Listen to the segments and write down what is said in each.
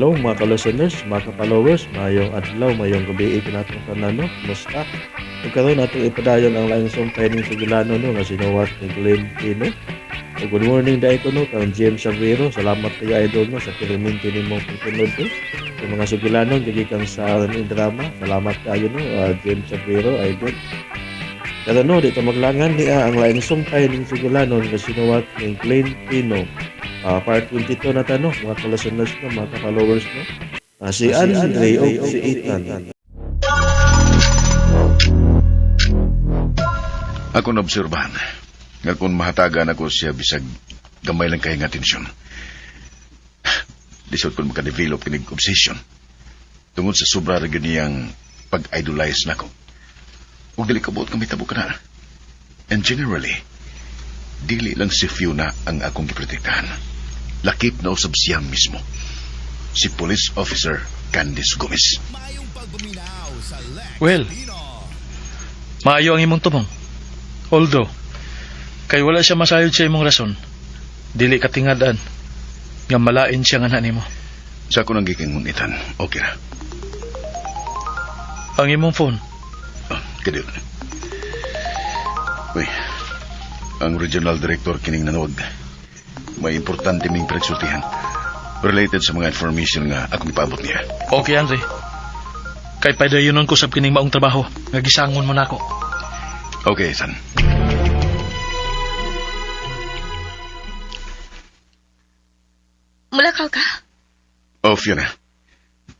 Hello mga ka-listeners, mga ka-followers, mayong adlaw, mayong gabi natin tanan no. Kumusta? Ug karon atong ipadayon ang laing sumpay ning sugilano no nga sinuwat ni Glenn Pino. Ug good morning dai ko no kang James Xaviero. Salamat kayo idol no sa pilimin kini mong pagtunod no. Sa mga sugilano gikan sa drama. Salamat kayo no James Xaviero idol. Karon no dito maglangan niya ang laing sumpay ning sugilano nga sinuwat ni Glenn Pino. Part 22 na tanong, mga ka-listeners no, mga ka-followers no. Si Andre o si Ethan. Ako naobserbahan nga kung mahatagan ako siya bisag gamay lang kay nga atensyon. Disod kung makadevelop kinig obsession tungod sa sobra ra ganiyang pag-idolize nako. Ug dili kabot kami tabo kana. And generally, dili lang si Fiona ang akong giprotektahan. Lakip na usab siya mismo. Si Police Officer Candice Gomez. Well, maayo ang imong tumong. Although, kay wala siya masayod sa imong rason, dili katingadaan nga malain siya nga nimo. Sa ako nang gikingunitan, okay ra. Ang imong phone. Kadil. Uy, ang regional director kining nanawag. May importante ming pinagsultihan related sa mga information nga akong ipaabot niya. Okay, Andre. Kay padayonon ko sa kining maong trabaho nga gisangon mo nako. Okay, son. Mulakaw ka? Oh, Fiona.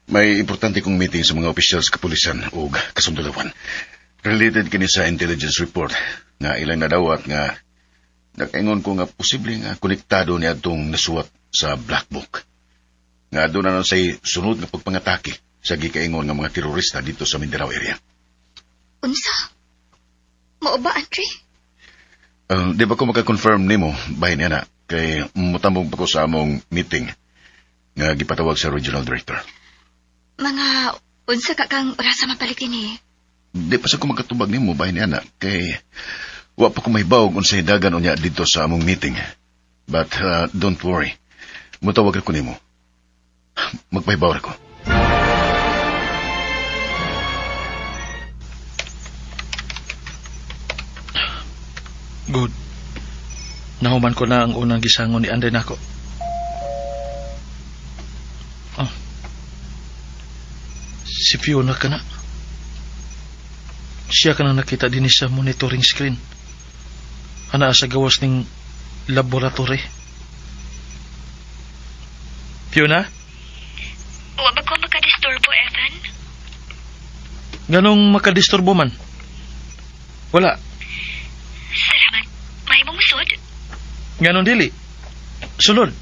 May importante kong meeting sa mga opisyal sa kapulisan o kasundalawan. Related kini sa intelligence report nga ilang nadawat nga nakaingon ko nga posible nga konektado niya itong nasuwat sa Black Book. Nga doon na say sunod nga pagpangatake sa gikaingon nga mga terorista dito sa Mindanao area. Unsa? Mao ba, Andre? Di ba ko makakonfirm nimo bahin niya na kay mutambong pa ko sa among meeting nga gipatawag sa regional director. Mga unsa ka kang rasa mapalikin eh? Di pa sa ko makatubag nimo bahin niya na kay wa pa ko mahibaw kung sa hidagan unya dito sa among meeting. But don't worry. Mutawag ako nimo. Magpahibaw ako. Good. Nahuman ko na ang unang gisangon ni Andre nako. Oh. Si Fiona ka na. Siya ka na nakita din sa monitoring screen. Ana sa gawas ning laboratory. Fiona? Wa ba ko makadisturbo, Ethan? Ganong makadisturbo man? Wala. Salamat. May mong musod? Ganon dili. Sulod.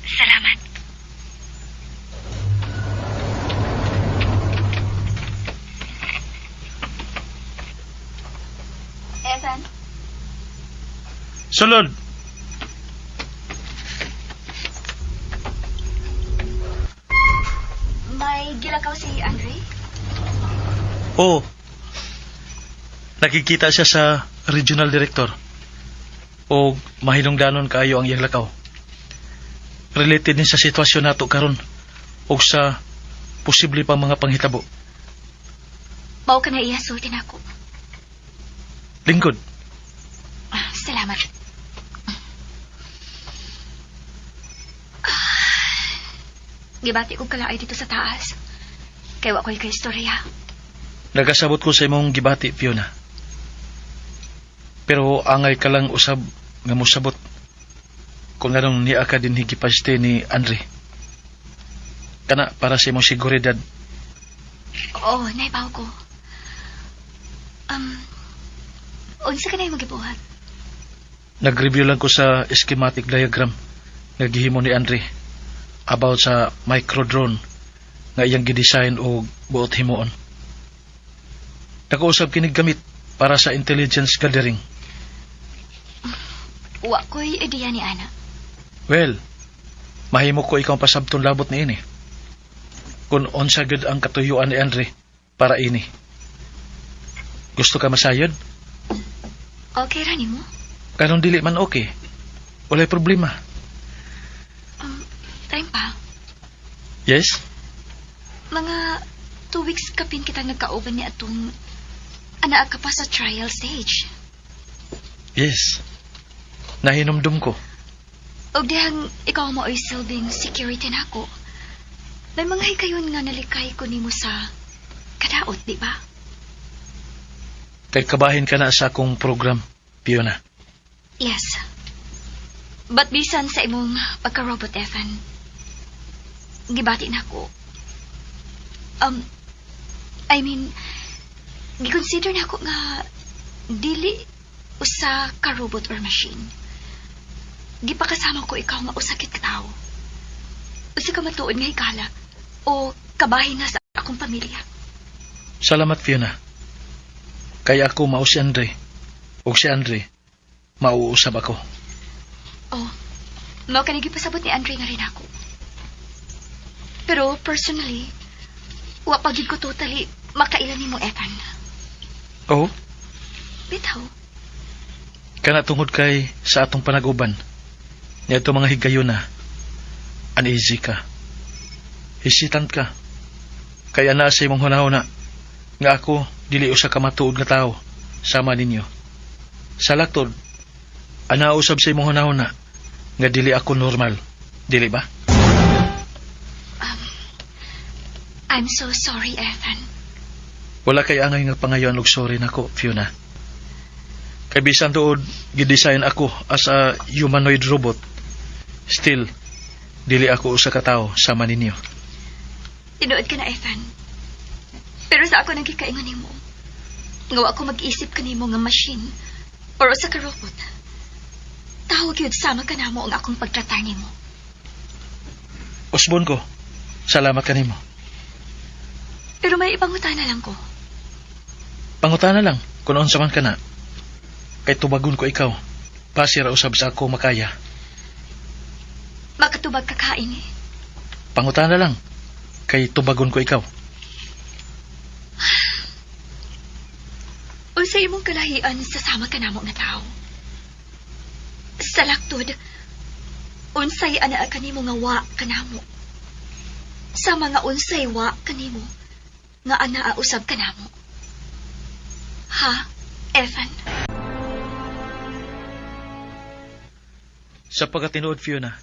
Salamat. Ethan? Sulod. May gilakaw si Andre? Oo. Nakikita siya sa regional director. O mahinungdanon kaayo ang iyang lakaw. Related din sa sitwasyon nato karon o sa posible pang mga panghitabo. Mao ka na iyasultin ako. Lingkod. Salamat. Gibati ko kalaay dito sa taas. Kaya wa ko'y kaistorya. Nagasabot ko sa imong gibati, Fiona. Pero angay ka lang usab nga musabot kung anong niya ka din higipaste ni Andre. Kana para sa imong seguridad. Oo, naibaw ko. Unsa ka na yung magibuhat? Nag-review lang ko sa schematic diagram nga gihimo ni Andre about sa micro-drone nga iyang gidesign o buot himuon. Nakausap kinig gamit para sa intelligence gathering. Wa ko'y ideya ni Ana. Well, mahimo ko ikaw pasabton labot ni ini. Kung unsa gud ang katuyuan ni Andre para ini. Gusto ka masayod? Okay ra nimo? Karon dili man okay. Walay problema. Time pa. Yes? Mga 2 weeks kapin kita nagkauban ni atong anaa ka pa sa trial stage. Yes. Nahinumdum ko. Og dihang ikaw mo ay silbing security na ako. May mga hikayon nga nalikay ko nimo sa kadaot, di ba? Kay kabahin ka na sa akong program, Fiona. Yes. But bisan sa imong pagka-robot, Evan, gibati na ako. I mean, giconsider na ako nga dili usa ka robot or machine. Gipakasama ko ikaw nga usakit ka tao. Usa ka matuod nga hikala o kabahin na sa akong pamilya. Salamat, Fiona. Kaya ako mao si Andre. O si Andre, mauusab ako. Oh, mao kanigi pasabot ni Andre na rin ako. Pero personally, wa pa gyud ko totally makailan nimo, Evan. Oh, Bitaw. kana tungod kay sa atong panaguban. Nga ito mga higayon na, uneasy ka. Hesitant ka. Kaya na sa imong hunahuna, nga ako dili usa ka matuod nga tao, sama ninyo. Sa laktod, ana usab sa imong hunahuna, nga dili ako normal. Dili ba? I'm so sorry, Evan. Wala kay angay nga pangayon og sorry nako, Fiona. Kay bisan tuod gidesign ako as a humanoid robot. Still, dili ako usa ka tawo sama ninyo. Tinuod ka na, Evan. Pero sa ako nagkikaingon nimo, nga ako mag-isip ka nimo nga machine or usa ka robot. Tawag yun sama ka namo ang akong pagtratar nimo. Usbon ko, salamat kanimo. Pero may ipangutana lang ko. Pangutana lang, kung unsa man ka na. Kay tubagon ko ikaw, pasira usab sa ako makaya. Makatubag ka kain eh. Pangutana lang, kay tubagon ko ikaw. Unsa imong kalahian sa sama ka namo nga tao? Sa laktod, unsay anaa kanimo nga wa kanamo? Sa mga unsay wa kanimo nga anaa usab kanamo? Ha, Evan? Sa pagkatinuod, Fiona,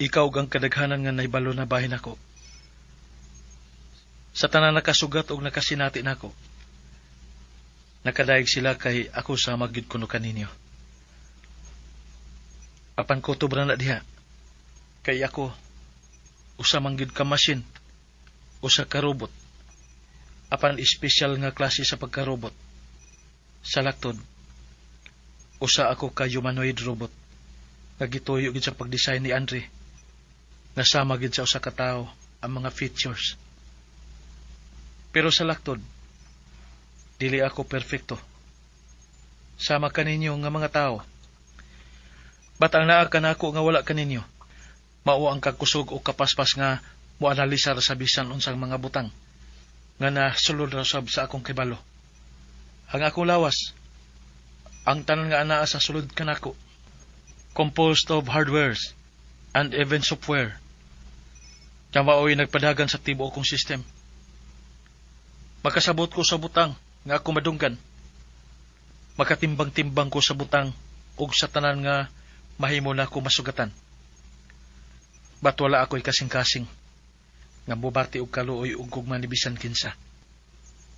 ikaw ang kadaghanan nga naibalo na bahin ako. Sa tanan nakasugat o nakasinati nako, nakadaig sila kay ako sa magyud kuno kaninyo. Apan ko tubra na diha, kay ako usa manggid ka machine, usa ka robot. Apan espesyal nga klase sa pagka-robot. Sa laktod, usa ako ka humanoid robot. Nagituyo gid sa pag-design ni Andre. Nasama gid sa usa ka tawo ang mga features. Pero sa laktod, dili ako perfecto. Sama kaninyo nga mga tao. Batang naa ka na ako nga wala kaninyo. Mao ang kagkusog o kapaspas nga moanalisar sa bisan unsang mga butang nga nasulod ra sab sa akong kibalo. Ang akong lawas, ang tanan nga anaa sa sulod kanako, composed of hardwares and even software. Nga mao'y nagpadagan sa tibuok kong system. Makasabot ko sa butang nga ako madunggan. Makatimbang-timbang ko sa butang ug sa tanan nga mahimo na ako masugatan. Bat wala ako'y kasing-kasing nga mubati og kaluoy ug gugma ni bisan kinsa.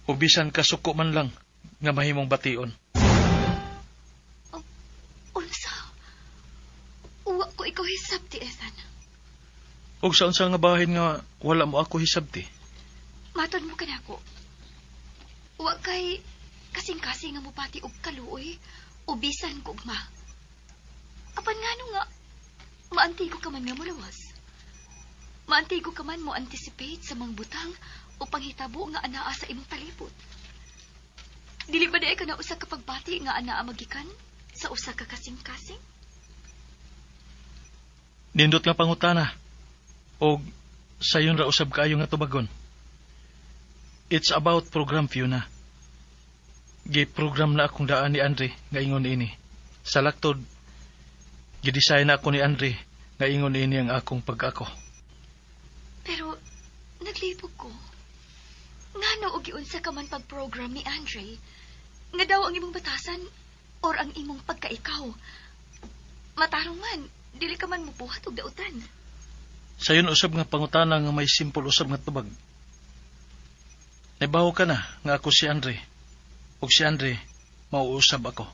O bisan kasuko man lang nga mahimong bation. Unsa? Uwa ko ikaw hisabti, Ethan. Og sa unsa nga bahin nga wala mo ako hisabti. Matod mo ka na ako. Uwa kay kasing-kasing nga mubati og kaluoy o bisan gugma. Apan ngano nga maantigo ka man nga mulawas. Maantigo ka man mo anticipate sa mga butang o panghitabo nga anaa sa imong palibot. Dili ba ka na usa ka pagbati nga anaa magikan sa usa ka kasing-kasing? Nindot nga pangutana. Og sayon ra usab kaayo nga tubagon. It's about program, Fiona. Gi-program na akong daan ni Andre nga ingon ini. Sa laktod, gidesign na ako ni Andre nga ingon ini ang akong pag-ako. Nabalibog ko. Ngano og giunsa ka man pag-program ni Andre, nga daw ang imong batasan or ang imong pagkaikaw. Matarong man, dili ka man mubuhat og dautan. Sayon usab nga pangutana nga may simple usab nga tubag. Naibaho ka na nga ako si Andre. Og si Andre, mauusab ako.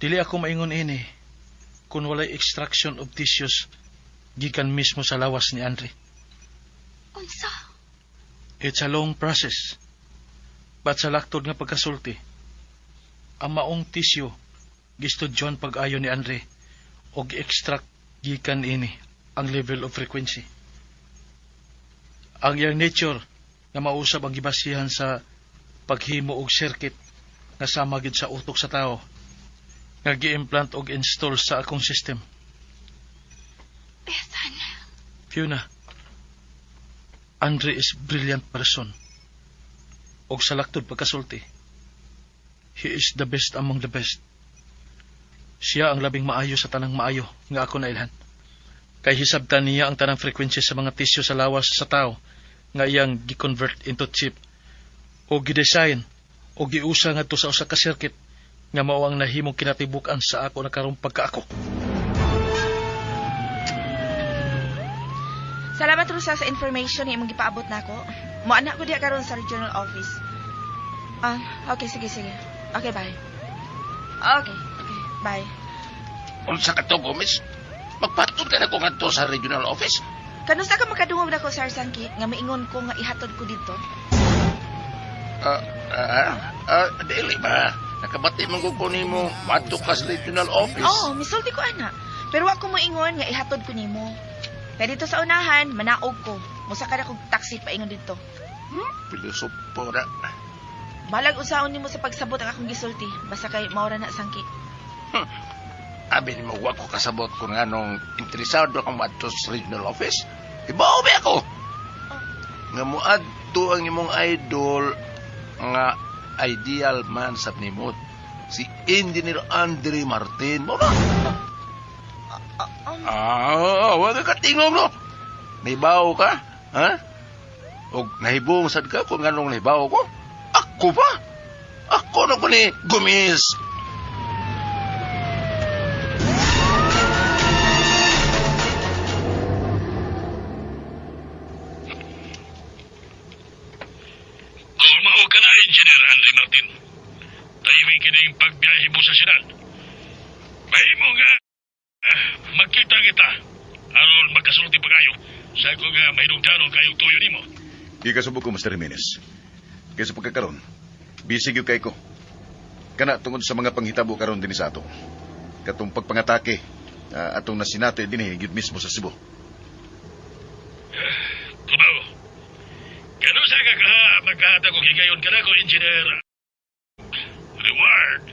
Dili ako maingon ini kung walay extraction of tissues gikan mismo sa lawas ni Andre. Unsa? It's a long process. But sa laktod nga pagkasulti, ang maong tissue gistudyon pag-ayo ni Andre o gi-extract gikan ini ang level of frequency. Ang iyang nature nga mausab ang gibasihan sa paghimo og circuit nga sama gid sa utok sa tao nga gi-implant og install sa akong system. Ethan. Fiona, Andre is brilliant person. Og sa laktod pagkasulti, he is the best among the best. Siya ang labing maayo sa tanang maayo nga ako nailhan. Kay hisabtan niya ang tanang frequency sa mga tissue sa lawas sa tao nga iyang gi-convert into chip o gi-design o giusa ngadto sa usa ka circuit nga mao ang nahimong kinatibukan sa ako na karong pagkaako. Salamat Rosa sa information na imong gipaabot nako. Mo anak ko diha karon sa regional office. Okay, sige. Okay, bye. Okay, bye. Unsa ka to, Gomez? Magpatod ka na ko ngadto sa regional office. Kanusta ka makadungog nako Sir Sanki nga maingon ko nga ihatod ko dito? Dili ba? Nakabati mong ko nimo madto ka sa regional office. Oo, misulti ko ana. Pero wa ko moingon nga ihatod ko nimo. Kaya dito sa unahan, manaog ko. Musa ka na kong taxi paingon dito. Pilosopo na. Balag usaon nimo sa pagsabot ang akong gisulti. Basta kay maura na Sangki. Abi ni mo wa ko kasabot kung anong interesado kang madto sa regional office. Ibaw ba ako? Nga mo adto ang imong idol nga ideal man sa nimot. Si Engineer Andre Martin. Mo na? Wag ka tingog no. Nahibaw ka? Ha? O nahibong sad ka kung anong nahibaw ko? Ako ba? Ako na ko ni Gomez. Kung mao ka na, Engineer Andre Martin, tahimik kining pagbiyahe mo sa syudad. Mahimo nga, magkita kita, aron magkasulti pa kayo, sa ko nga mahidugdanon kayong tuyo nimo. Di ka subok ko, Mr. Jimenez. Kaya sa pagkakaroon, bisig yung kay ko. Kana tungod sa mga panghitabo karon din sa ato. Katong pagpangatake, atong nasinatoy din higit mismo sa Cebu. Kumaw, kano sa magkahatag og higayon ka na ko, Engineer? Reward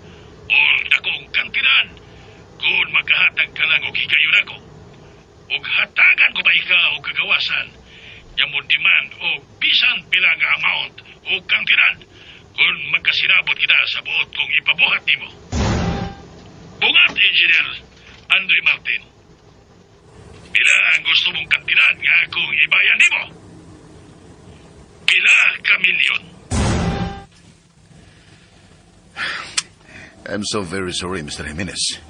o akong kantinan kung magkahatag ka lang og higayon ako. Og hatagan ko ba ikaw og kagawasan yang mo demand o bisan pila nga amount o kantinan kung magkasinabot kita sa buot kong ipabuhat nimo. Bungat, Engineer Andre Martin. Pila ang gusto mong kantinan nga akong ibayan nimo? Pila ka milyon? I'm so very sorry, Mr. Jimenez.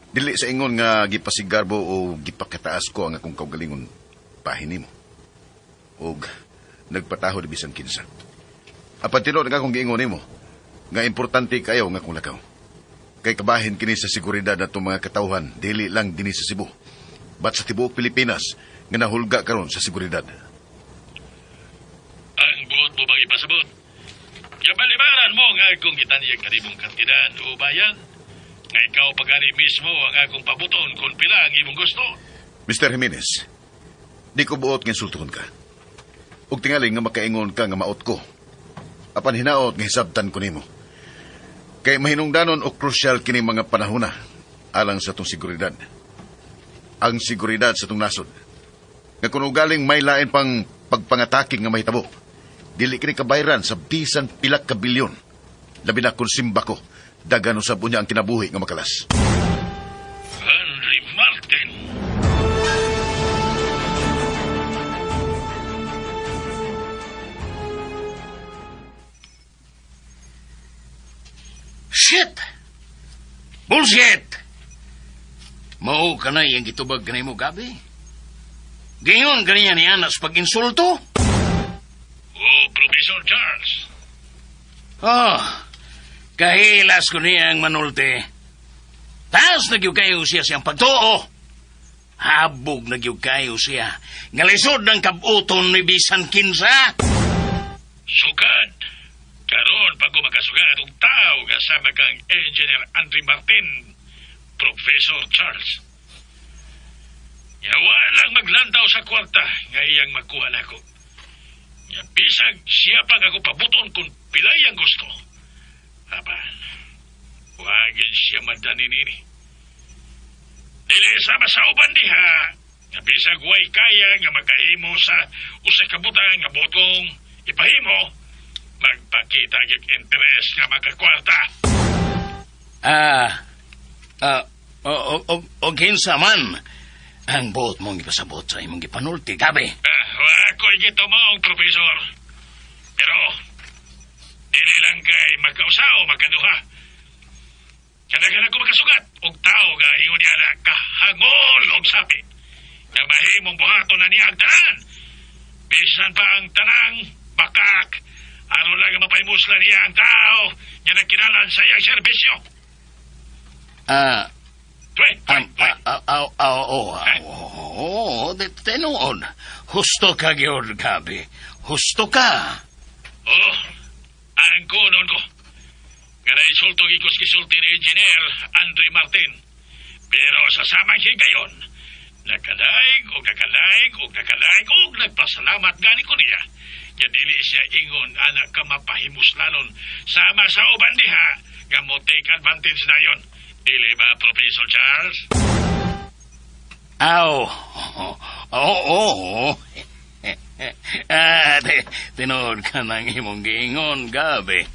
Dili sa ingon nga gipasigarbo o gipakataas ko ang akong kaugalingon pahin nimo. Og nagpataho di bisan kinsa. Apan tinuod nga akong giingon nimo nga importante kayo nga akong lakaw. Kay kabahin kini sa seguridad natong mga katawhan dili lang dinhi sa Cebu, but sa tibuok Pilipinas nga nahulga karon sa seguridad. Ang buot mo bang ipasabot? Kabalibaran mo nga akong gitanyag karibong kantinan o bayan. Nga ikaw pagani mismo ang akong pabuton kung pila ang imong gusto. Mr. Jimenez, di ko buot nga insultuhon ka. Ug tingali nga makaingon ka nga maot ko. Apan hinaot nga hisabtan ko nimo. Kay mahinungdanon o crucial kini mga panahona alang sa tong seguridad. Ang seguridad sa tong nasod. Nga kung ugaling may lain pang pagpangatake nga mahitabo, dili kini kabayran sa bisan pilak ka bilyon. Labi na kung simba ko, dagan usab unya ang kinabuhi nga makalas. Henry Martin. Bullshit! Bullshit! Mao ka na yung gitubag ka na mo, Gabi. Gayon ka niya ni Anas pag-insulto. Oh, Professor Charles. Oh, kahilas ko niya ang manulti. Taas nagyug kayo siya siyang pagtuo. Habog nagyug kayo siya. Ngalisod ng kabuton ni Bisan Kinsa. Sugad. Karon pag makasugat og tao kasama kang Engineer Andre Martin, Professor Charles. Yawa lang maglandaw sa kwarta nga iyang makuha nako. Nga bisag siya pag ako pabuton kung pilay ang gusto. Apan, wagin siya madaninini. Dili sama sa uban diha, nga bisag way kaya nga makahimo sa usa ka butang nga botong ipahimo, magpakita yung interes nga magkakwarta. O kinsa man ang buot mong ipasabot sa imong gipanulti, Gabi. Ako'y gito mong, Profesor. Pero, dili lang kay magkausaw, magkaduha. Kadagan ako magkasugat, og tao ga ingon niya na kahangol og sapi. Na mahimong buhato na niya ang tanan. Bisan pa ang tanang bakak. Ano lang ang mapahimusla niya ang tao nga nagkinalan sa iyang serbisyo. Tinood. Husto ka, George Gabi. Husto ka. Oh, ang kunon ko. Nga naisultog ikos-kisulti ni Engineer Andre Martin. Pero sa samang higayon, nakadaig o nagpasalamat gani ko niya. Nga dili siya ingon anak ka mapahimuslalon sama sa uban diha nga mo take advantage na yon. Dili ba, Professor Charles? Oo. Tinood ka ng imong giingon, Gabi.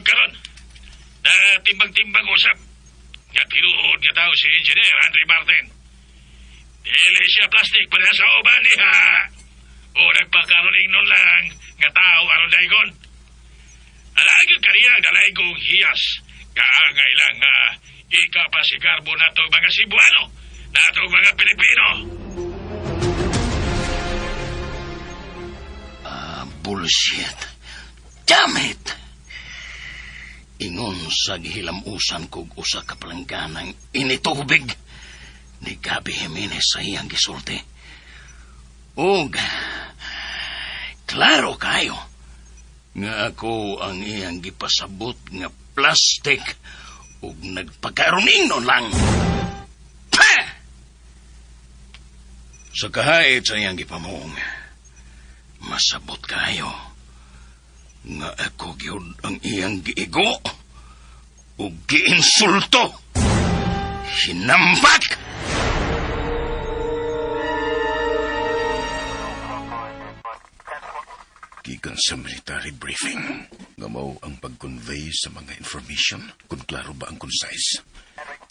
Karon, timbang-timbang usap. Nga tinuod nga tao si Engineer Andre Martin. Dili siya plastic para sa uban diha. O nagpakaroling nun lang nga tao aron daigon. Alagi kaniya dalaygong hiyas. Kaangay lang nga ikapasigarbo natong mga Cebuano, natong mga Pilipino. Bullshit. Damn it! Ingon sa gihilamusan kog usa ka palangganang initubig ni Gabi Jimenez sa iyang gisulti. Ug, klaro kayo nga ako ang iyang gipasabot nga plastic ug nagpakaruning nun lang. Pa! Sa kahit sa iyang gipamong, masabot kayo nga ako gyud ang iyang giigo ug giinsulto. Hinampak! Gikan sa military briefing, nga mao ang pag-convey sa mga information kung klaro ba ang concise.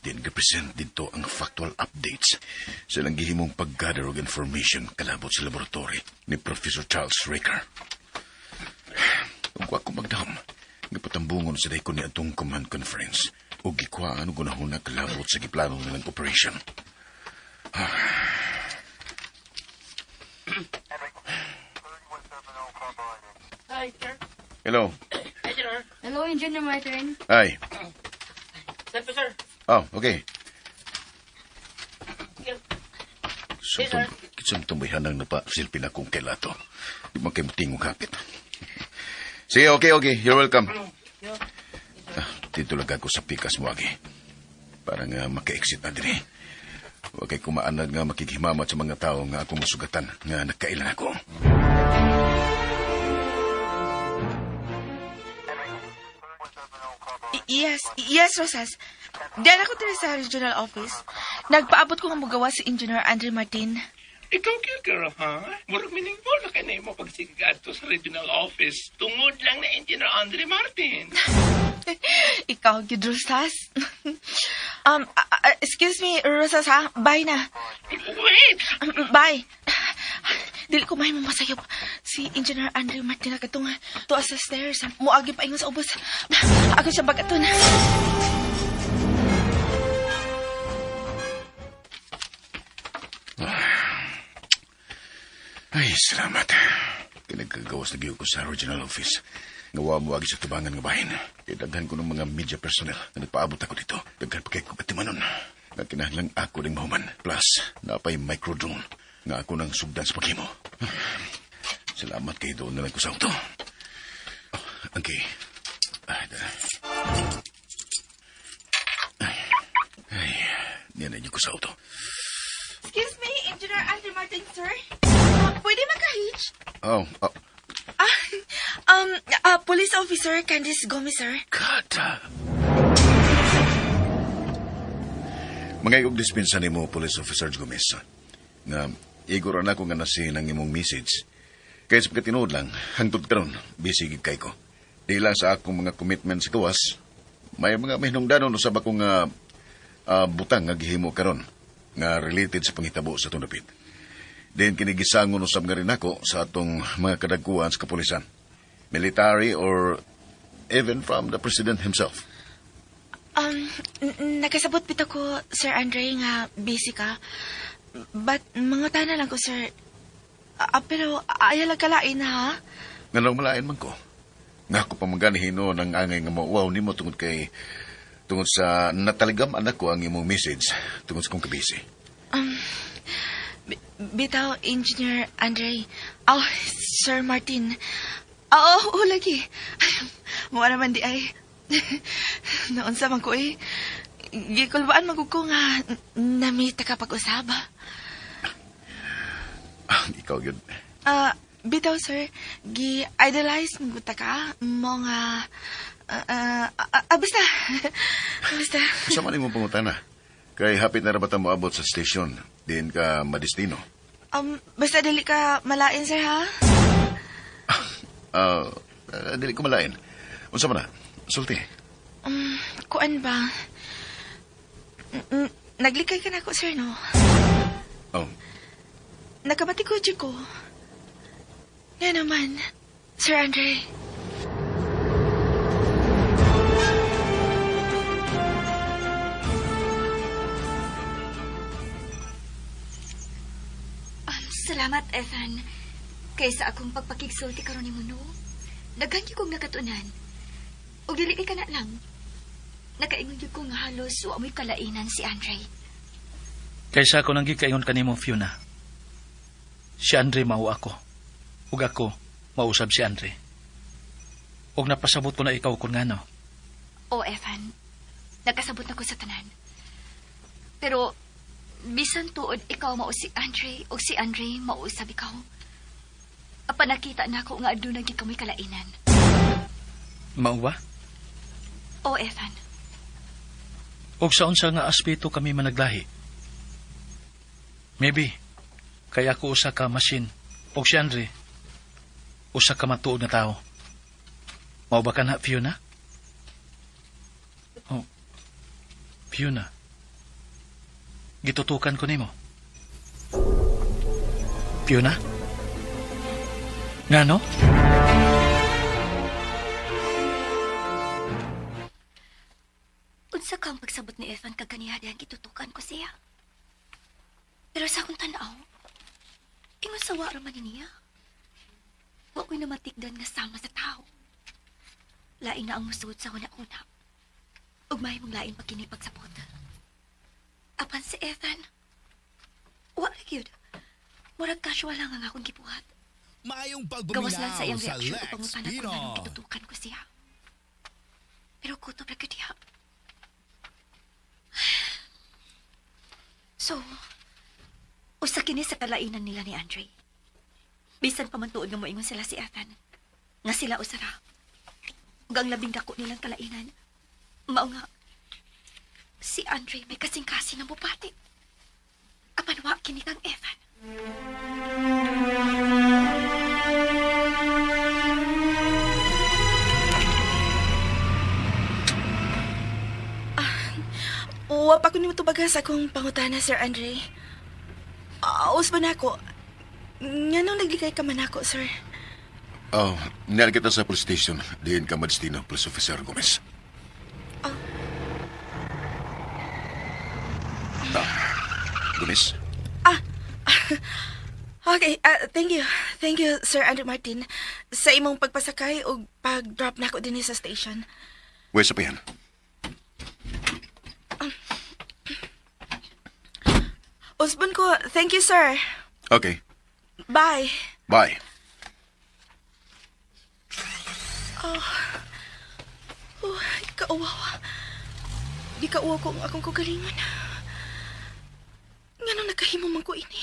Then present dito ang factual updates sa lang gihimong pag-gather og information kalabot sa laboratory ni Professor Charles Ricker. Ug ako magdahom, gipatambungon sa daykon ni atong command conference ug gikwaan og gunahuna kalabot sa giplano nilang operation. Hi, sir. Hello. Hi, sir. Hello, Engineer Martin. Hi. Sir, sir. Oh, okay. Yes. Kisang tumbayhan ng napasilpin akong kailato. Di man kayo matingong kapit. Sige, okay. You're welcome. Dito lang ako sa pikas mo, Agi. Para nga maka-exit na din eh. Huwag kayo kumaanad nga makikimamat sa mga tao nga akong masugatan nga nagkailan ako. Yes, Rosas. Diyan ako dito sa regional office. Nagpaabot ko nga magawa si Engineer Andre Martin. Ikaw kaya ha? Murag meaningful na kayo na mo pagsigat to sa regional office. Tungod lang na Engineer Andre Martin. Ikaw, Gid Rosas. Excuse me, Rosas ha? Bye na. Wait! Bye. Dili ko may mamasayop. Si Engineer Andre Martin na katong tuwa sa stairs. Muagi pa ingon sa ubos. Ako siya bagaton. Ay, salamat. Kinagkagawas na giyo ko sa original office. Ngawa mo agi sa tubangan nga bahin. Kaya daghan ko ng mga media personnel na nagpaabot ako dito. Daghan pa kay ko katimanon. Nga kinahanglang ako ding mahuman. Plus, napay microdrone nga ako nang sugdan sa paghimo. Salamat kay doon na lang ko sa auto. Oh, okay. Niyan na niyo ko sa auto. Excuse me, Engineer Andre Martin, sir? Pwede maka-hitch? Oh, Police Officer Candice Gomez, sir. Kata. Mga iog dispensa ni mo, Police Officer Gomez. Nga, iguran ako nga nasin ang imong message. Kaya sa pagkatinood lang, hangtod karon busy gid kay ko. Di lang sa akong mga commitment sa kawas, may mga mahinungdanon usab akong butang nga gihimo karon nga related sa panghitabo sa tunapit. Then kinigisangon usab nga rin ako sa atong mga kadagkuan sa kapulisan. Military or even from the President himself. Nakasabot bitaw ko, Sir Andre, nga busy ka. But, mga tana lang ko, sir. Pero, ayaw lang kalain, ha? Nga lang malain man ko. Nga ako pa maganihino ng angay nga mauwaw ni mo tungod sa nataligam anak ko ang imong message tungod sa kong kabisi. Bitaw, Engineer Andre. Oh, Sir Martin. Oo, lagi. Mukha naman di ay. Noon sa man ko eh. Gikulbaan magug ko nga namita ka pag-usaba. Ikaw yun. Bitaw, sir. Gi-idolize maguta ka. Mga... basta. Basta. Kasama ni mo pangutana. Kay hapit na rabatan mo abot sa station. Diin ka madistino. Basta dili ka malain, sir, ha? Dili ko malain. Unsa man na? Sulti. Kuan ba? Naglikay ka na ako, sir, no? Oh. Nakabati ko, ko. Yan naman, Sir Andre. Salamat, Ethan. Kaysa akong pagpakigsulti karon nimo no. Daghan gyud kong nakatunan. Og dili kay kana lang. Nakaingon gyud ko nga halos wa mo'y kalainan si Andre. Kaysa ako nang gikaingon kanimo, Fiona. Si Andre mao ako. Ug ako mausab si Andre. Og napasabot ko na ikaw kung ngano. O, Ethan. Nagkasabot na ko sa tanan. Pero bisan tuod ikaw mao si Andre o si Andre mausab ikaw. Apa nakita na ako nga aduna gyud kamoy kalainan. Mao ba? O, Ethan. Og sa unsa nga aspeto kami managlahi? Maybe kaya ako usa ka machine og si Andre usa ka matuod na tao. Mao ba kana, Fiona? Oh, Fiona. Gitutukan ko nimo. Fiona? Ngano? Unsa kang pagsabot ni Ethan kag kaniya diyang gitutukan ko siya. Pero sa akong tanaw, ingon sa wa raman niya. Wa ko'y namatikdan nga sama sa tao. Lain na ang musud sa una-una. Ug may mong lain pa kini pagsabot. Apan si Ethan, wa gyud. Murag casual lang ang akong gibuhat. Mayong Gawas lang sa iyang pagbuminaw sa reaksyon Lex upang mapanag ko na nung Pino. gitutukan ko siya. Pero kutob na kadiya. So, usa kini sa kalainan nila ni Andre. Bisan pa man tuod nga moingon sila si Ethan. Nga sila usara. Ug ang labing dako nilang kalainan. Mao nga, si Andre may kasing-kasing ang bupati. Apan wa kini kang Ethan. Wa pa ko nimo tubagan sa akong pangutana, Sir Andre. Aus ba na ako? Nga nung nagligay ka man ako, sir. Oh, niyari kita sa police station. Diin ka madestino, Police Officer Gomez. Oh. Gomez, Okay, thank you. Thank you, Sir Andrew Martin, sa imong pagpasakay o pag-drop na ako din sa station. wesa pa yan. Husband ko, thank you, sir. Okay, Bye. bye. Oh, ikauwawa. Di kauwa ko ang akong kugalingon. Nga nung nakahimo man ko ini.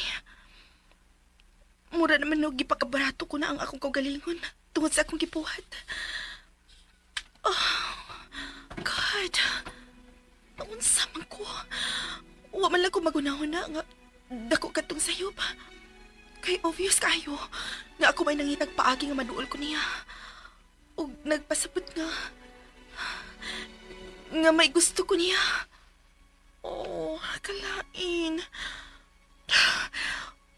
Mura naman no, gipakabarato ko na ang akong kaugalingon tungod sa akong gipuhat. Oh, God. Naunsa man ko. Wa man lang ko magunahon na nga dako katong sayop. Kay obvious kayo nga ako may nangitag paagi nga maduol ko niya. O nagpasabot nga may gusto ko niya. Oh, kalain.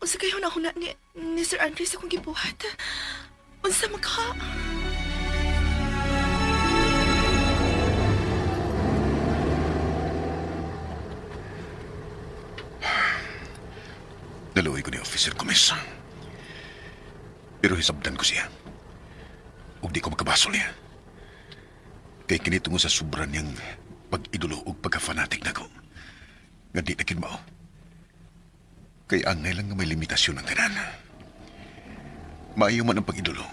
Unsa kayo na huna ni Sir Andres akong gibuhat? Unsa maka? Daluoy ko ni Officer Gomez. Pero hisabdan ko siya. Ug di ko makabasol niya. Kay kinitungo sa sobra niyang pag-idulo ug pagka-fanatic na ko. Nga di na kinmao. Kay angay lang nga may limitasyon ang tanan. Maayo man ang pag-idulo.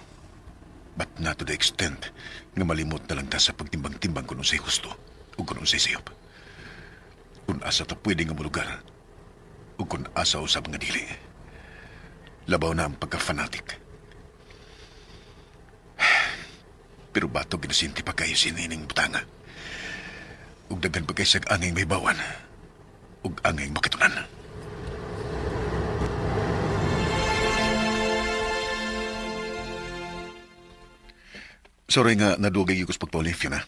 But not to the extent nga malimot na lang ta sa pagtimbang-timbang kung unsay husto o kung unsay sayop. Kung asa ta pwede nga mulugar o kung asa usab nga dili. Labaw na ang pagka-fanatic. Pero bato ginasinti pa kayo sinining butanga. Ug daghan pa kayo angay may bawan. Ug angay makitunan. Sorry nga nadugay yung kus pagpaulif yun, ha?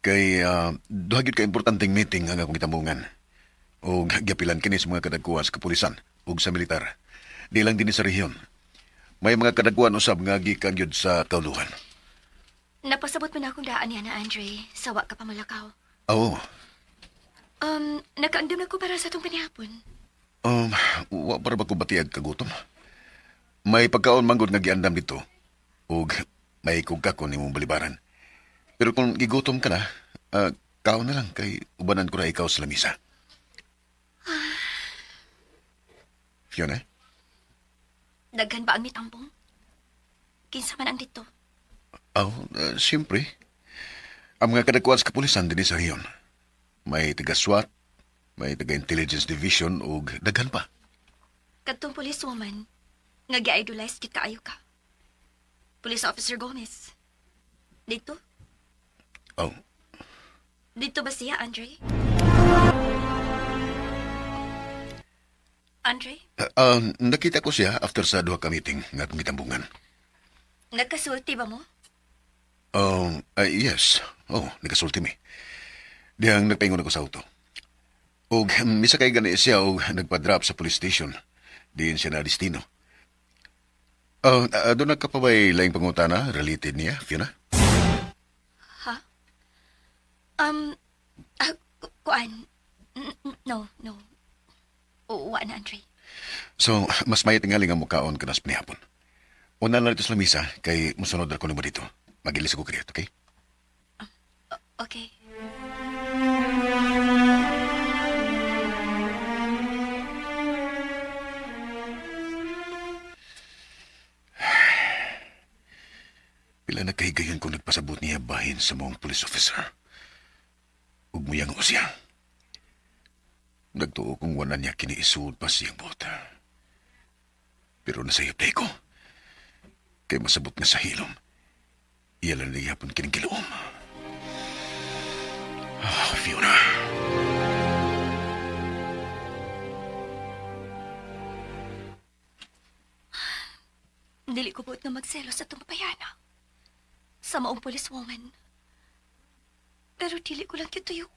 Kay, duhagit ka importanteng meeting ang akong itamungan. O gapilan kini sa mga kadagkuhan sa kapulisan o sa militar. Di lang din sa rehiyon. May mga kadagkuhan usab nga gikan yun sa kauluhan. Napasabot mo na akong daan niya na, Andre. Sawa ka pa malakaw. Oo. Nakaandam na ko para sa itong panihapon. Wa para ba ko batiag kagutom? May pagkaon manggod nga giandam dito. O may kugkakon ni mong balibaran. Pero kung gigutom ka na, kaon na lang kay ubanan ko na ikaw sa lamisa. Fiona? Daghan ba ang mitambong? Kinsa man ang dito? Siyempre. Ang mga kadagkuhan sa kapulisan din sa riyon. May taga-SWAT, may taga-Intelligence Division, o daghan pa. Kadtong police woman, nga gi-idolize kit kaayo ka. Police Officer Gomez. Dito? Oh, Dito ba siya, Andre? Andre? nakita ko siya after sa duha ka meeting nga akong gitambungan. Nagkasulti ba mo? Yes. Nagasulti mi. Dihang nagpaingon ako sa auto. O misa kay gani siya o nagpa-drop sa police station. Diin siya na destino. Doon ka pa ba'y laing pangutana related niya, Fiona? Ha? Kuan. No. Uwa na, Andre. So, mas may tingali nga mukaon ka nas pinihapon. Una na ito sa lamisa, kay musunod ako naman dito. Magilis ako kriyat, okay? Okay. Pila na kahigayon kung nagpasabot niya bahin sa mong police officer. Ug muyang o siya. Nagtuo kung wala niya kiniisuod pa siyang bota. Pero nasayop na ko. Kay masabot nga sa hilom. Iyalan na yapon kinigiloom. Fiona. Dili ko buot nga magselos sa itong papayana. Sa maong police woman. Pero dili ko lang kituyon.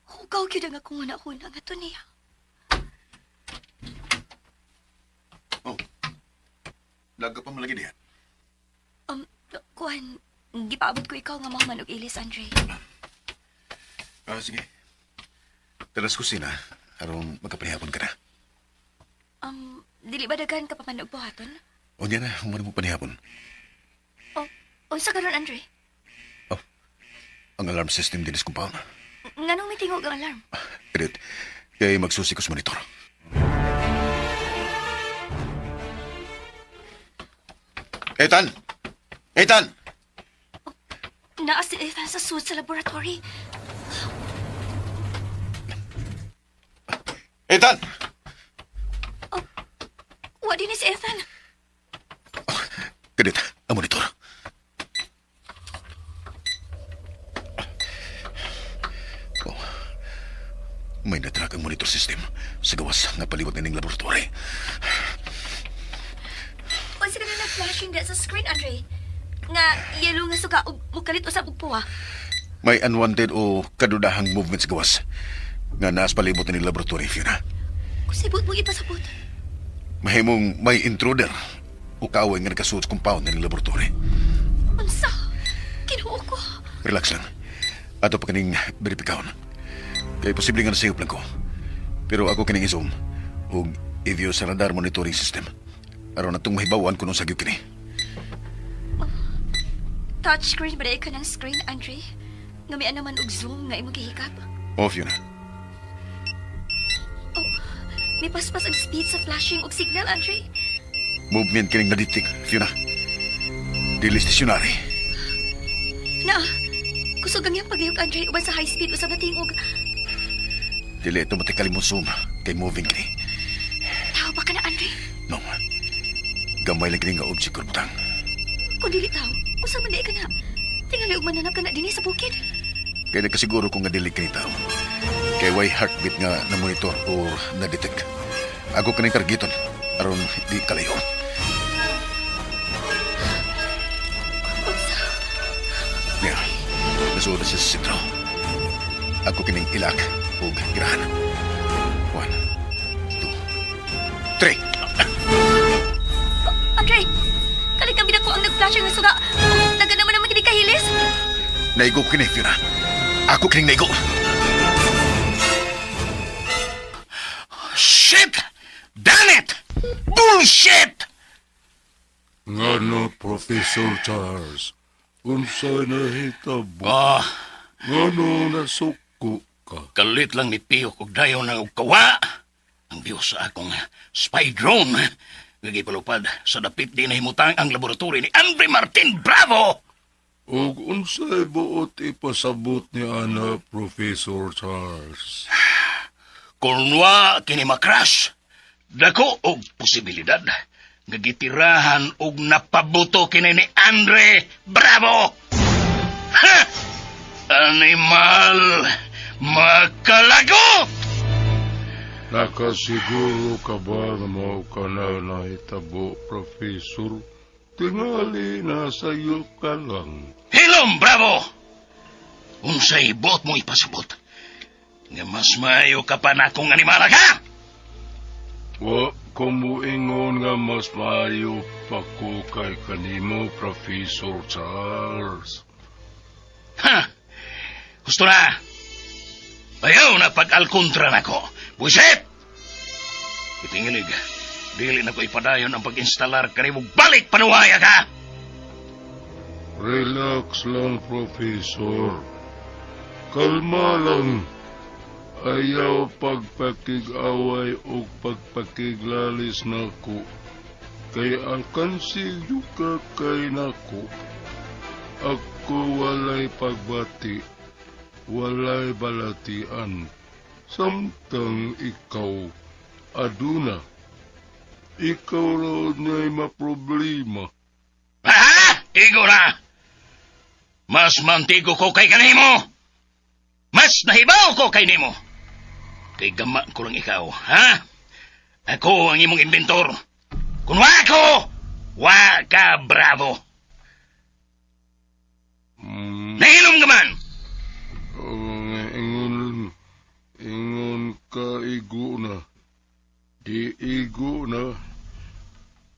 Hugaw gyud ang akong una-una nga to niya. Laga pa malagi diyan. Kuhan, gipaabot ko ikaw nga mahuman og ilis, Andre. Sige. Talas kusina, aron magkapanihapon ka na. Dili ba daghan ka pa man og buhaton? O niya na, humano mo panihapon. Unsa karon, Andre? Ang alarm system din is compound. Nganong may tingog ang alarm? Edit, kaya magsusi ko sa monitor. Ethan! Ethan! Naa si Ethan sa suit sa laboratory. Ethan! Wa din ni si Ethan. Edit, ang monitor. May natrack ang monitor system sa gawas na palibot na ning laboratory. Unsa ka na flashing that sa screen, Andre? Nga, yellow nga suga ug mukalit usab og puwa. May unwanted o kadudahang movement sa gawas nga naas palibot na ning laboratory, Fiona. Kusibot mo ipasabot. Mahimong may intruder o kaaway nga nagkasuot sa compound na ning laboratory. Unsa? Kinuo ko. Relax lang. Ato pa kaning verifikaon. Kaya posible nga nasayop lang ko. Pero ako kining i-zoom o i-view sa radar monitoring system. Aron na itong mahibawan kung nung sagyop kini. Touchscreen ba ka ng screen, Andre? Nga may naman og zoom nga imong gihikap. Off yun na. May paspas ang speed sa flashing og signal, Andre. Movement kining naditik, Fiona. Dili stationary. Na, kusog ang iyang pagayog, Andre, uban sa high speed o sa bating og... Dili automatically mo zoom kay moving kini. Tao ba ka na, Andre? No. Gamay lang kini nga object kurbutang. Kung dili tao, usa man di ka na. Tingali og mananap ka na din sa bukid. Kaya nagkasiguro kung nga dili kini tao. Kay way heartbeat nga na monitor o na-detect. Ako kaning targeton aron di kalayo. Unsa? Yeah. Nasuot siya sa sentro. Ako kining ilak o girahan. 1, 2, 3. Andre, kalig kami na ko ang nag-flashing na suga. Naga naman kini kahilis. Naigo ko kini, Fiona. Ako kining naigo. Shit! Damn it! Bullshit! Ngano, Professor Charles? Unsay nahitabo? Ngano nasuko ka? Kalit lang ni Pio kog dayon ng kawa. Ang Diyos sa akong spy drone. Gagipalupad sa dapit din na himutang ang laboratory ni Andre Martin Bravo. Ug unsay buot ipasabot ni ana, Professor Charles? Kunwa kini makras. Dako og posibilidad. Gagitirahan og napabuto kini ni Andre Bravo. Ha! Animal! Makalagot! Nakasiguro ka ba na mao ka na nahitabo, Professor? Tingali na sayo ka lang. Hilom, Bravo! Unsay bot mo ipasabot? Nga mas maayo ka pa na kung animala ka? Wa ko muingon nga mas maayo pa ko kay kanimo, Professor Charles. Ha! Gusto na! Ayaw na pag-alkontra na ko. Buisit! Itingilig, dili na ko ipadayon ang pag-instalar kanimo balik panuwaya ka! Relax lang, Professor. Kalma lang. Ayaw pagpakig-away o pagpakiglalis nako. Kay akan siyo ka kay nako. Ako walay pagbati, walay balatian. Samtang ikaw, aduna. Ikaw raw na'y maproblema. Ha? Igo na! Mas mantigo ko kay kanimo! Mas nahibaw ko kay nimo! Kay gama ko lang ikaw, ha? Ako ang imong inventor. Kung wa ako, wa ka Bravo. Nahilom ka man! Ingon ka igo na. Di igo na.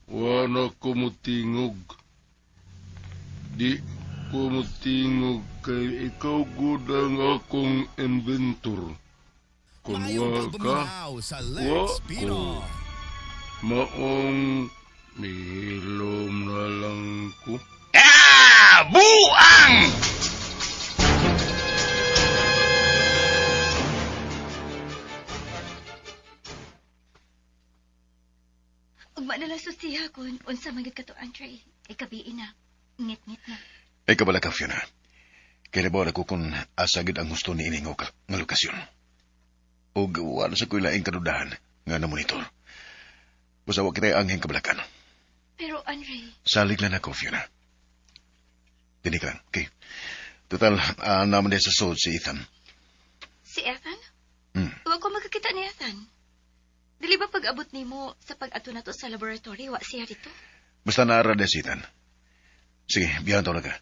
Wala ko mutingog. Di ko mutingog kay ikaw gud ang akong inventor. Kung wa ka, wa ko. Maong mihilom na lang ko. Buang! Ugma na lang susiya kung unsa magid ka to, Andre. Ikabiin na. Ngit-ngit na. Ay kabala ka, Fiona. Kaya ba ako kung asagid ang gusto ni iningo nga lokasyon. O wala sa ko'y laing kadudahan nga na monitor. Basta wa kita angheng kabalakan. Pero, Andre, Salig lang ako, Fiona. Dinig lang, okay? Total, naman din sa sood si Ethan. si Ethan? Hmm. Huwag ko magkakita ni Ethan. Dili ba pag-abot nimo sa pag-ato na to sa laboratory, wa siya dito? Basta naara din si Ethan. Sige, biyahan to na ka.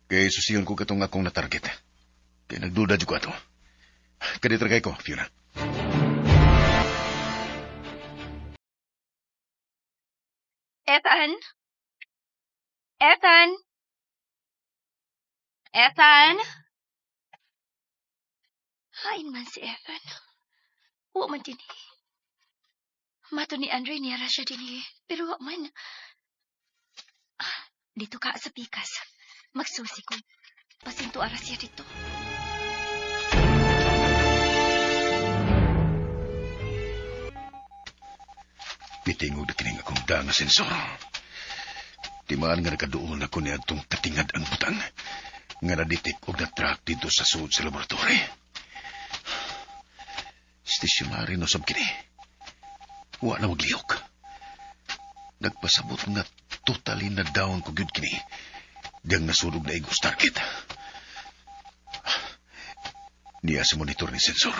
Kaya susiyon ko katong akong na-target. Kaya nagduda dyan ko ato. Kaditragay ko, Fiona. Ethan? Ethan? Ethan? Hain man si Ethan. Wa man din eh. Mato ni Andre niyara siya din eh. Pero wa man. Dito ka sa pikas. Magsusi ko. Pasinto aras siya dito. Pitingog na kining akong danga sensor. Timaan nga nakaduol ako niya itong katingad ang butang. Nga na-detect o na-track dito sa suod sa laboratory. Stationary no sab kini. Wa na maglihok. Nagpasabot nga totally na down ko gyud kini. Diyang nasunog na igos target. Niya sa monitor ni sensor.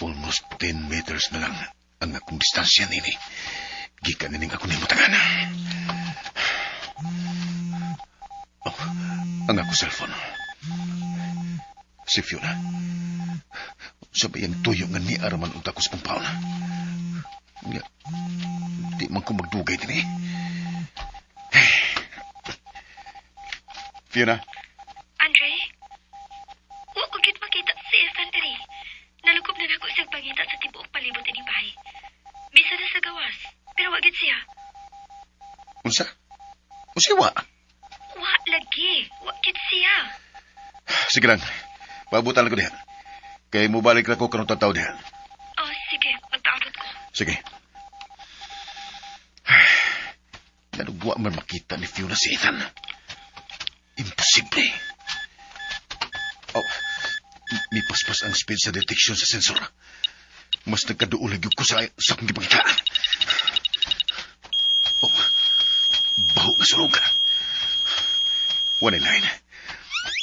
Almost 10 meters na lang ang akong distansya nini. Gikan nining ako nimo tangan. Oh, ang ako cellphone. Si Fiona. Sabayan tuyo nga ni araman unta ko sa compound. Nga, di man ko magdugay din eh. Fiona? Andre? Wa ko gid makita si Ethan diri. Nalukob na nako isang pangita sa tibuok palibot ining bahay. Bisa na sa gawas, pero wa gid siya. Unsa? Unsa wa? Wa lagi, wa gid siya. Sige lang. Pabutan ko dihan. Kaya mo balik na ko kanong tataw dihan. Oh, sige, magpaabot ko. Sige. Nanugwa man makita ni Fiona si Ethan. Imposible. Oh, may paspas ang speed sa detection sa sensor. Mas nagkaduulag ko sa akong gipangita. Oh, baho nga sunog. 1 line.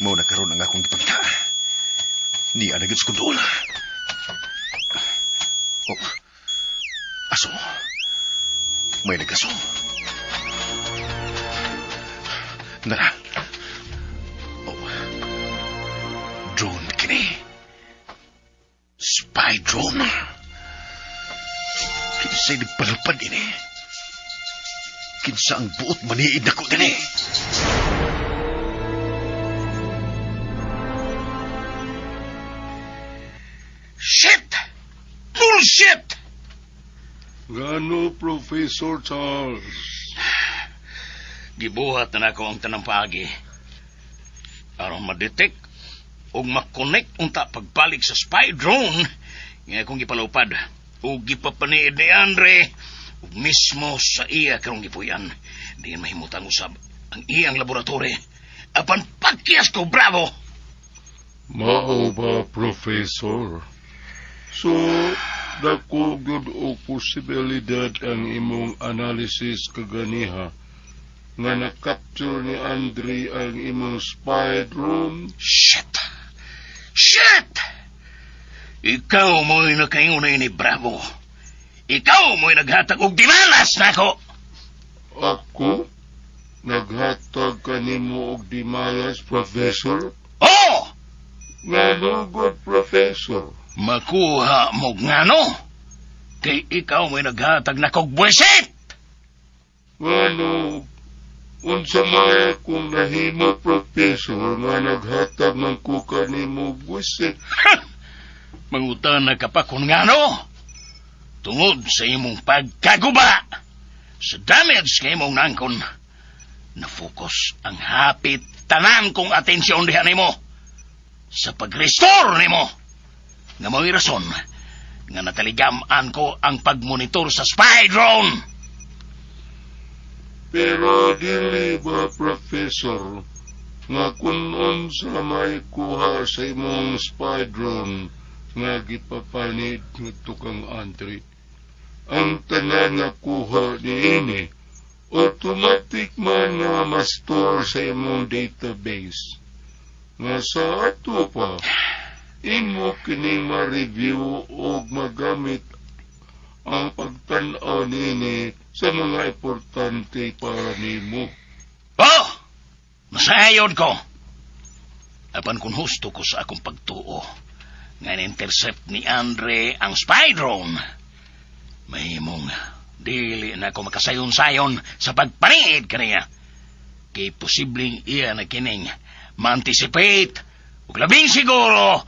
Mao na karon ang akong gipangita. Ni anagid sa kondol. Oh, aso. May nagaso. Nara. Oh, drone kini. Spy drone. Kinsa'y nagpalapad ini. Kinsa ang buot maniid na ko din eh. Shit! Bullshit! Gano, Professor Charles? Gibuhat na ako ang tanang paagi. Aron ma-detect o makonect unta pagbalik sa spy drone nga akong gipalupad o gipapaniid ni Andre o mismo sa iya karong gipuyan. Di mahimutang usab ang iyang laboratory. Apan pagkiyas ko, bravo! Mao ba, Professor? So, dako gyud og posibilidad ang imong analysis kaganiha nga na-capture ni Andre ang imong spy drone? Shit! Shit! Ikaw mo'y nakaingunay ni Bravo. Ikaw mo'y naghatag og dimalas na ako. Ako? Naghatag ka nimo og dimayas, Professor? Oh! Nga lugod, Professor. Makuha mo ngano? Kay ikaw mo'y naghatag na kog buwisit. Ngano, unsa man kung nahimo professor nga naghatag ng kuka ni mo buwisit. Mangutan na ka pa kung ngano. Tungod sa imong pagkaguba, sa damage kay imong nangkon, na-focus ang hapit tanan kong atensyon diha nimo sa pag-restore nimo. Nga mo'y rason nga nataligaman ko ang pag-monitor sa spy drone. Pero dili ba, Professor, nga kung unsa may kuha sa imong spy drone nga gipapanid ngadto kang Andre, ang tanan nga kuha niini automatic man nga ma-store sa imong database. Nga sa ato pa, imo kini ma-review o magamit ang pagtan-aw niini sa mga importante para nimo. Oh! Masayod ko. Apan kung husto ko sa akong pagtuo nga in-intercept ni Andre ang spy drone, mahimong dili na ako makasayon-sayon sa pagpaniid kaniya. Kay posibleng iya na kining ma-anticipate o labing siguro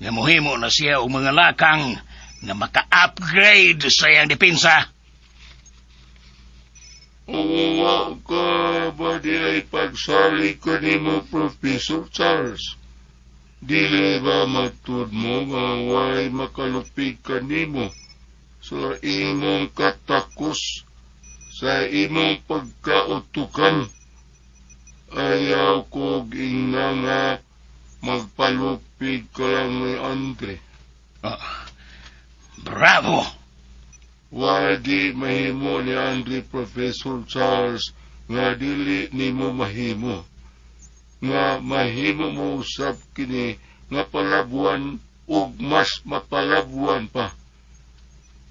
nga mohimo na siya o mga lakang nga maka-upgrade sa iyang depensa. Uwa ka ba di ay pagsali ka ni mo, Professor Charles? Dili ba matud mo nga way makalupig ka ni mo sa imong katakos, sa imong pagkautukan? Ayaw ko ginga nga magpalupig ka lang ni Andre. Bravo! Wadi mahimo ni Andre, Professor Charles, nga dili nimo mahimo. Nga mahimo mo usab kini nga palabuan ug mas mapalabuan pa.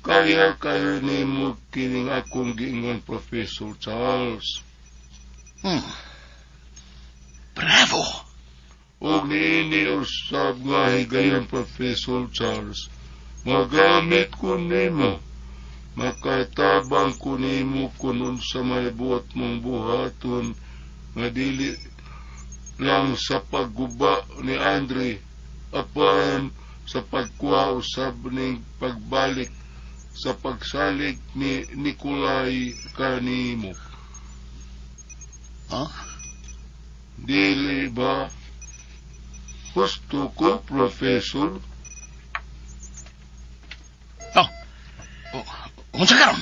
Kaya kayo nimo kini nga akong giingon, Professor Charles. Bravo! Ug niini usab nga higayon, Professor Charles, magamit ko nimo. Makatabang ko nimo kung unsa may buhat mong buhaton nga dili lang sa pagguba ni Andre, apan sa pagkuha usab ning pagbalik sa pagsalig ni Nikolay kanimo. Dili ba? Gusto ko, Professor. Unsa karon?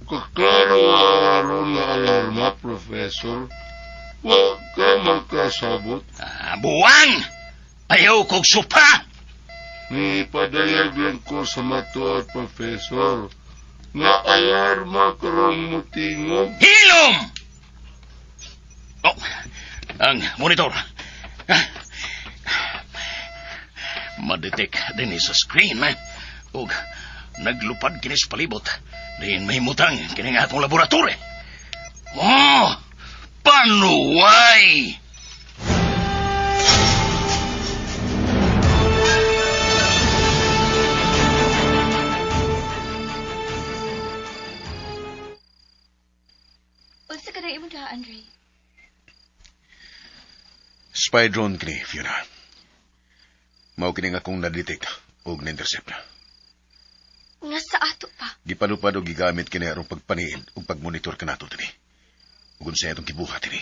Kaklaro aron nga alarma, Professor. Wa ka magkasabot. Buwang! Ayaw kog supa! Ni padayag lang ko sa matuod, Professor, nga alarma karong mutingog. Hilom! Ang monitor. Madetect din sa screen, ug naglupad kini sa palibot. Diin may mutang kini nga atong laboratory. Panuway! Unsa ka na imong da, Andre? Spy drone kini, Fiona. Mao kini nga akong na-detect o na-intercept. Nga sa ato pa. Gipalupad o gigamit kini arong pagpaniid o pagmonitor ka nato tini. Ug unsa itong kibuhat tini.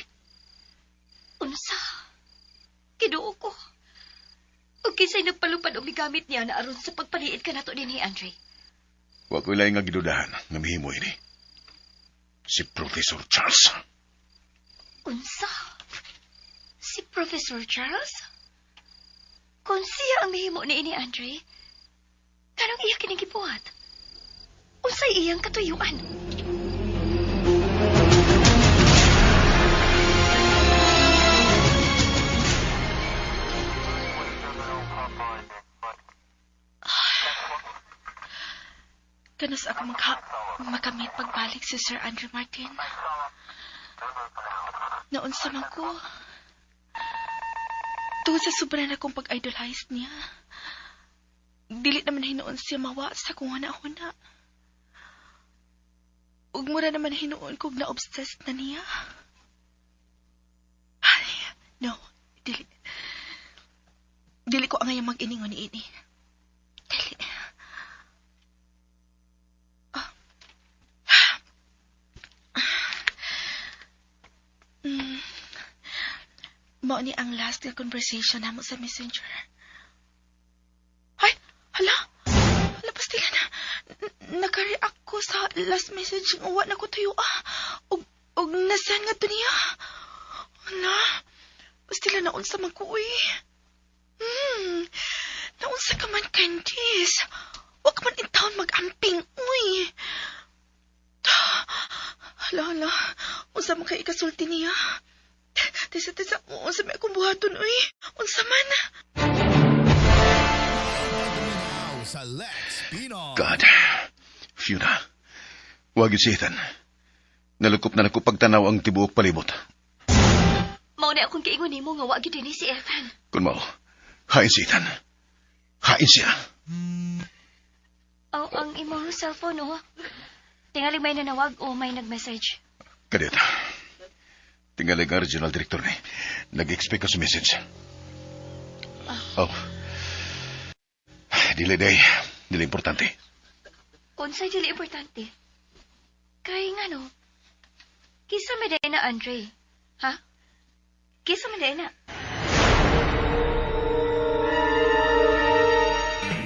Unsa? Kiduo ko. Ug kisay nagpalupad o migamit niya na aron sa pagpaniid ka nato dinhi, Andre. Wa ko ilay nga gidudahan nga mihimo ini. Si Professor Charles. Unsa? Si Professor Charles? Kung siya ang mahimo ni ini, Andre, kanong iya kinigibuhat? Unsay iyang katuyuan? Kanas ako makamit pagbalik si Sir Andre Martin. Naunsa man ko. Tungod sa sobra na kong pag-idolize niya. Dili naman hinoon siya mawa sa kung huna-huna. Ug mura naman hinuon kog na-obsessed na niya. Ay, no, dili. Dili ko ang ngayong mag-iningon ni ini. Dili. Mao ni ang last na conversation namo sa Messenger. Ay, hala. Hala, pasti ka na. Naka-react ko sa last message ng uwa na ko tuyo. Og nasaan nga to niya. Hala, pasti lang naunsa man ko, uy. Naunsa ka man, Candice. Huwag ka man in town mag-amping, uy. Hala. Unsa man kay ikasulti niya. Tisa, unsa may akong buhaton, uy. Unsa man. God. Fiona. Huwag yun si Ethan. Nalukop na nako pagtanaw ang tibuok palibot. Mao na akong kaingon nimo nga wa gyud dinhi si Ethan. Kung mao, hain si Ethan. Hain siya. Ang imong cellphone, oh. Tingali may nanawag o may nag-message. Kadit. Tingali ang regional director ni. Nag-expect ko sa message. Oh. Dili day. Dili importante. Unsay dili importante? Kay nga no. Kisa may day na, Andre. Ha? Kisa may day na.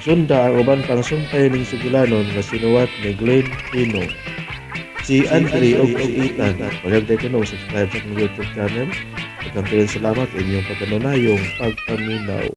Sunda ang uban pang sumpay ning sugulanon nga sinuwat ni Glenn Pino. Si Andre o si Ethan. Pagkantay ko no, subscribe sa akong YouTube channel. Pagkantay salamat inyong pagkanunayong pagpaminaw.